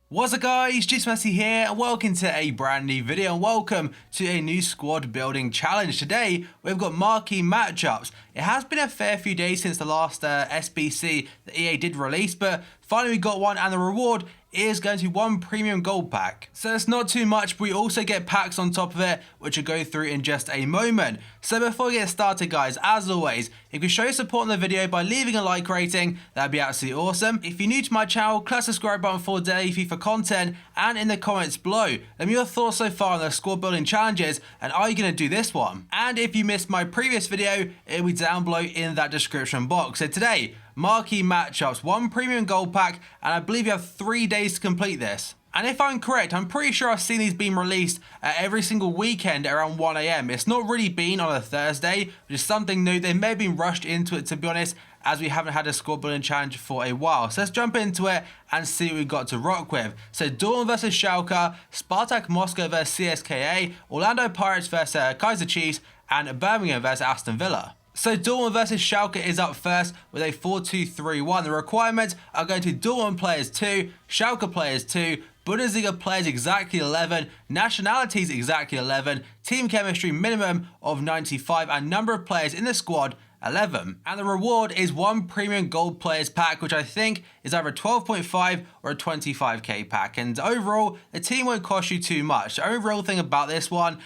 What's up guys, Just Messi here and welcome to a brand new video and welcome to a new squad building challenge. Today we've got marquee matchups. It has been a fair few days since the last SBC that EA did release, but finally we got one and the reward is going to be one premium gold pack. So it's not too much, but we also get packs on top of it, which I'll go through in just a moment. So before we get started guys, as always, if you can show your support in the video by leaving a like rating, that'd be absolutely awesome. If you're new to my channel, click the subscribe button for daily FIFA content, and in the comments below, let me know your thoughts so far on the squad building challenges, and are you going to do this one? And if you missed my previous video, it'll be down below in that description box. So today, marquee matchups, one premium gold pack, and I believe you have 3 days to complete this. And if I'm correct, I'm pretty sure I've seen these being released every single weekend at around 1 AM. It's not really been on a Thursday, which is something new. They may have been rushed into it, to be honest, as we haven't had a squad building challenge for a while. So let's jump into it and see what we've got to rock with. So Dortmund versus Schalke, Spartak Moscow versus CSKA, Orlando Pirates versus Kaiser Chiefs, and Birmingham versus Aston Villa. So Dortmund versus Schalke is up first with a 4-2-3-1. The requirements are going to be Dortmund players 2, Schalke players 2, Bundesliga players exactly 11, nationalities exactly 11, team chemistry minimum of 95, and number of players in the squad 11. And the reward is one premium gold players pack, which I think is either a 12.5 or a 25k pack. And overall, the team won't cost you too much. The overall thing about this one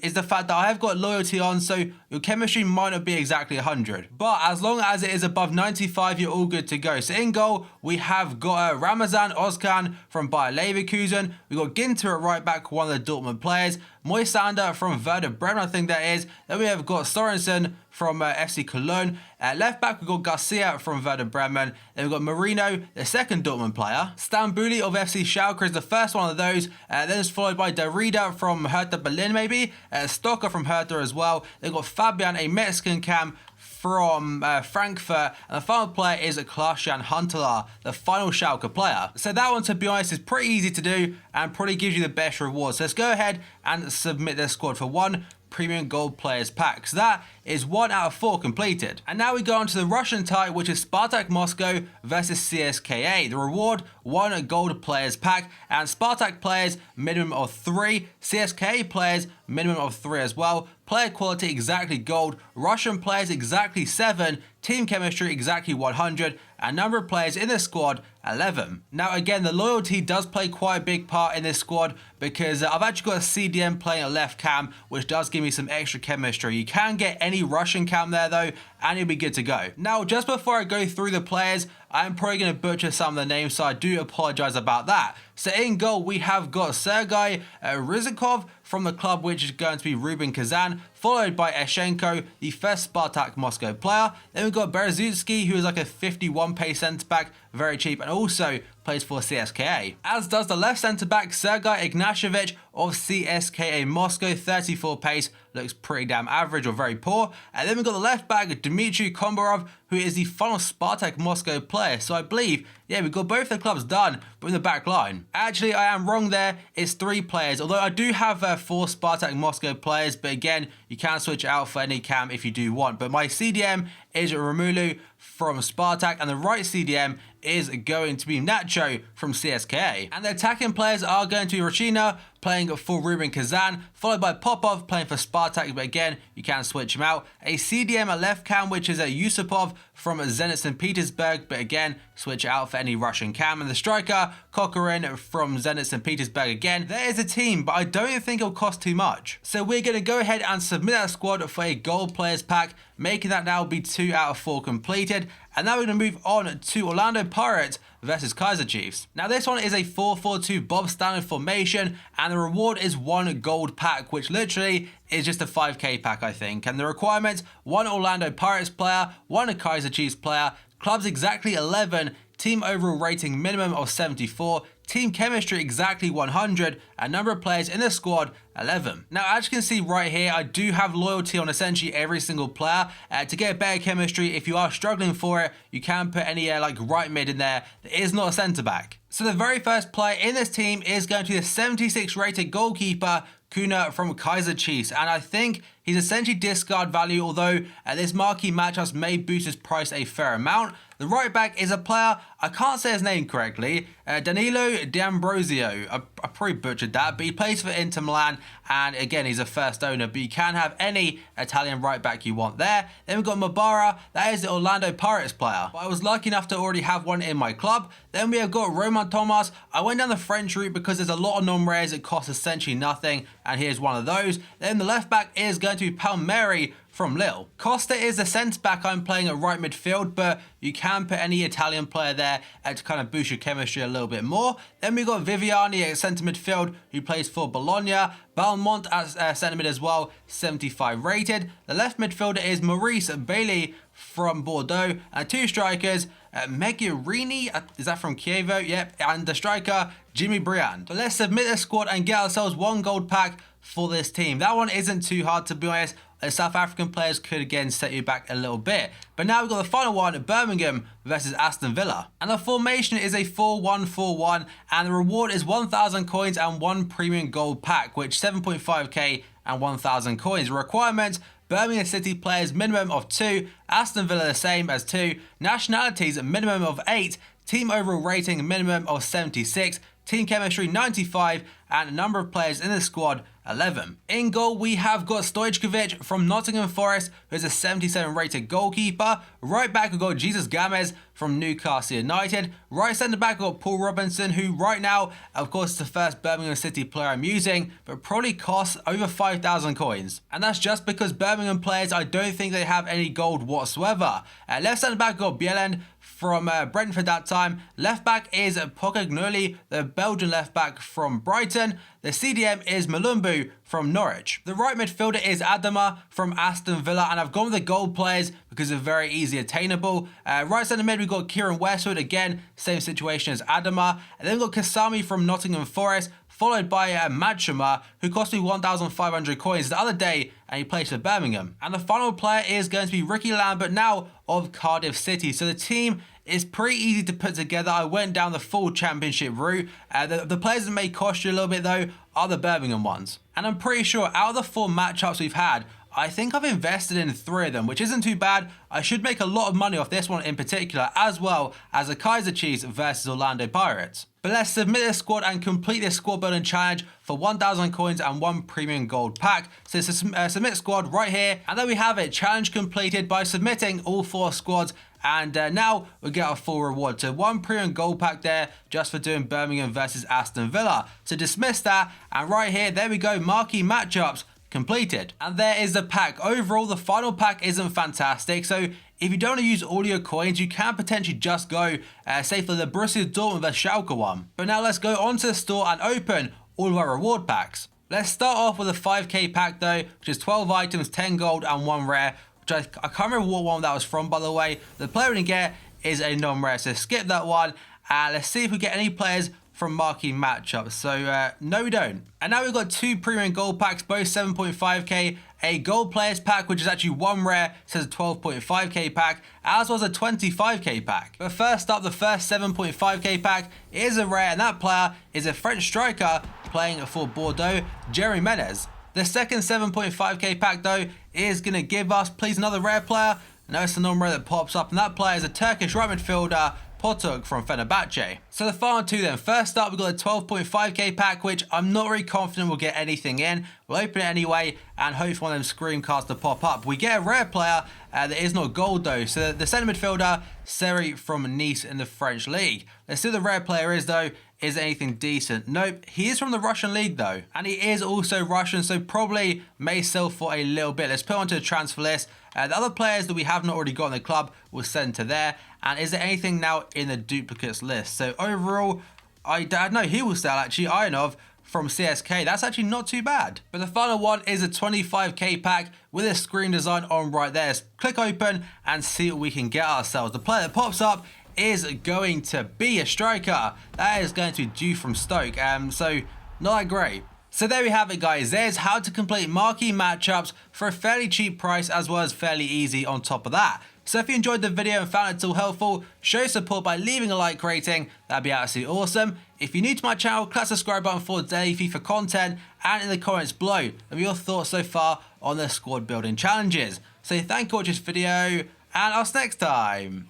is the fact that I have got loyalty on, so your chemistry might not be exactly 100. But as long as it is above 95, you're all good to go. So in goal, we have got Ramazan Özcan from Bayer Leverkusen. We've got Ginter at right back, one of the Dortmund players. Moisander from Werder Bremen, I think that is. Then we have got Sorensen from FC Cologne. Left back, we've got Garcia from Werder Bremen. Then we've got Marino, the second Dortmund player. Stambouli of FC Schalke is the first one of those. Then it's followed by Derrida from Hertha Berlin, maybe. Stocker from Hertha as well. They've got Fabian, a Mexican cam from Frankfurt, and the final player is Klaas-Jan Huntelaar, the final Schalke player. So that one, to be honest, is pretty easy to do and probably gives you the best rewards. So let's go ahead and submit this squad for one premium gold players pack. So that is 1 out of 4 completed. And now we go on to the Russian tie, which is Spartak Moscow versus CSKA. The reward, 1 gold players pack, and Spartak players minimum of 3, CSKA players minimum of 3 as well. Player quality exactly gold, Russian players exactly 7, team chemistry exactly 100, and number of players in the squad 11. Now again, the loyalty does play quite a big part in this squad because I've actually got a CDM playing a left cam, which does give me some extra chemistry. You can get any Russian cam there though, and you'll be good to go. Now, just before I go through the players, I'm probably going to butcher some of the names, so I do apologize about that. So in goal, we have got Sergei Rizikov from the club, which is going to be Rubin Kazan, followed by Eshenko, the first Spartak Moscow player. Then we've got Berezutski, who is like a 51 pace centre back, very cheap, and also plays for CSKA. As does the left centre back, Sergei Ignashevich of CSKA Moscow, 34 pace, looks pretty damn average or very poor. And then we've got the left back, Dmitry Kombarov, who is the final Spartak Moscow player. So I believe, yeah, we've got both the clubs done, but in the back line. Actually, I am wrong there. It's 3 players, although I do have 4 Spartak Moscow players, but again, you can switch out for any cam if you do want. But my CDM is Romulu from Spartak, and the right CDM is going to be Nacho from CSKA. And the attacking players are going to be Rachina playing for Rubin Kazan, followed by Popov playing for Spartak, but again, you can switch him out. A CDM at left cam, which is a Yusupov from Zenit St. Petersburg, but again, switch out for any Russian cam. And the striker, Kokorin from Zenit St. Petersburg again. There is a team, but I don't think it'll cost too much. So we're going to go ahead and submit that squad for a gold players pack, making that now be 2 out of 4 completed. And now we're going to move on to Orlando Pirates versus Kaiser Chiefs. Now this one is a 4-4-2 Bob standard formation, and the reward is 1 gold pack, which literally is just a 5k pack, I think. And the requirements, 1 Orlando Pirates player, 1 Kaiser Chiefs player, clubs exactly 11, team overall rating minimum of 74, team chemistry exactly 100, and number of players in the squad 11. Now, as you can see right here, I do have loyalty on essentially every single player. To get a better chemistry, if you are struggling for it, you can put any like right mid in there that is not a centre back. So the very first player in this team is going to be the 76 rated goalkeeper, Kuna from Kaiser Chiefs, and I think he's essentially discard value, although this marquee matchups may boost his price a fair amount. The right back is a player, I can't say his name correctly, Danilo D'Ambrosio. I probably butchered that, but he plays for Inter Milan, and again, he's a first owner, but you can have any Italian right back you want there. Then we've got Mabara, that is the Orlando Pirates player. But I was lucky enough to already have one in my club. Then we have got Romain Thomas. I went down the French route because there's a lot of non-rares that cost essentially nothing, and here's one of those. Then the left back is going to be Palmieri from Lille. Costa is the centre back I'm playing at right midfield, but you can put any Italian player there to kind of boost your chemistry a little bit more. Then we got Viviani at centre midfield, who plays for Bologna. Balmont at centre mid as well, 75 rated. The left midfielder is Maurice Bailey from Bordeaux, and two strikers, Megurini, is that from Chievo? Yep, and the striker, Jimmy Briand. But let's submit the squad and get ourselves one gold pack for this team. That one isn't too hard, to be honest. The South African players could again set you back a little bit. But now we've got the final one, Birmingham versus Aston Villa. And the formation is a 4-1-4-1, and the reward is 1,000 coins and one premium gold pack, which 7.5k and 1,000 coins. Requirements: Birmingham City players minimum of 2, Aston Villa the same as 2, nationalities a minimum of 8, team overall rating minimum of 76, team chemistry 95, and a number of players in the squad 11. In goal, we have got Stojkovic from Nottingham Forest, who's a 77 rated goalkeeper. Right back, we've got Jesus Gomez from Newcastle United. Right centre back, we've got Paul Robinson, who right now, of course, is the first Birmingham City player I'm using, but probably costs over 5,000 coins. And that's just because Birmingham players, I don't think they have any gold whatsoever. Left centre back, we've got Bieland from Brentford that time. Left back is Pocagnoli, the Belgian left back from Brighton. The CDM is Malumbu from Norwich. The right midfielder is Adama from Aston Villa, and I've gone with the gold players because they're very easy attainable. Right centre mid, we've got Kieran Westwood, again, same situation as Adama. And then we've got Kasami from Nottingham Forest, followed by Madshama, who cost me 1,500 coins the other day, and he plays for Birmingham. And the final player is going to be Ricky Lambert, now of Cardiff City. So the team is pretty easy to put together. I went down the full championship route. The players that may cost you a little bit though are the Birmingham ones. And I'm pretty sure out of the 4 matchups we've had, I think I've invested in 3 of them, which isn't too bad. I should make a lot of money off this one in particular, as well as the Kaiser Chiefs versus Orlando Pirates. But let's submit this squad and complete this squad building challenge for 1,000 coins and 1 premium gold pack. So it's a submit squad right here, and there we have it. Challenge completed by submitting all 4 squads. And now we get our full reward. So 1 premium gold pack there just for doing Birmingham versus Aston Villa. So dismiss that, and right here, there we go, marquee matchups completed. And there is the pack. Overall, the final pack isn't fantastic. So if you don't want to use all your coins, you can potentially just go, say, for the Borussia Dortmund versus Schalke one. But now let's go onto the store and open all of our reward packs. Let's start off with a 5k pack though, which is 12 items, 10 gold and 1 rare. I can't remember what one that was from, by the way. The player we're going to get is a non-rare, so skip that one. And let's see if we get any players from marquee matchups. So, no we don't. And now we've got 2 premium gold packs, both 7.5k. A gold players pack, which is actually 1 rare, says a 12.5k pack, as well as a 25k pack. But first up, the first 7.5k pack is a rare, and that player is a French striker playing for Bordeaux, Jerry Menez. The second 7.5k pack though is going to give us, please, another rare player. Now it's the non-rare that pops up, and that player is a Turkish right midfielder, Potuk from Fenerbahce. So the final 2 then. First up, we've got a 12.5k pack, which I'm not really confident we'll get anything in. We'll open it anyway and hope for one of them scream cards to pop up. We get a rare player that is not gold though. So the centre midfielder, Seri from Nice in the French league. Let's see who the rare player is though. Is anything decent? Nope. He is from the Russian league though, and he is also Russian, so probably may sell for a little bit. Let's put onto the transfer list. The other players that we have not already got in the club will send to there. And is there anything now in the duplicates list? So overall, I don't know. He will sell actually. Ironov from CSK. That's actually not too bad. But the final one is a 25k pack with a screen design on right there. Let's click open and see what we can get ourselves. The player that pops up is going to be a striker. That is going to be due from Stoke. So not that great. So there we have it, guys. There's how to complete marquee matchups for a fairly cheap price, as well as fairly easy on top of that. So if you enjoyed the video and found it all helpful, show support by leaving a like rating. That'd be absolutely awesome. If you're new to my channel, click the subscribe button for daily FIFA content, and in the comments below, of your thoughts so far on the squad building challenges. So thank you for watching this video, and I'll see you next time.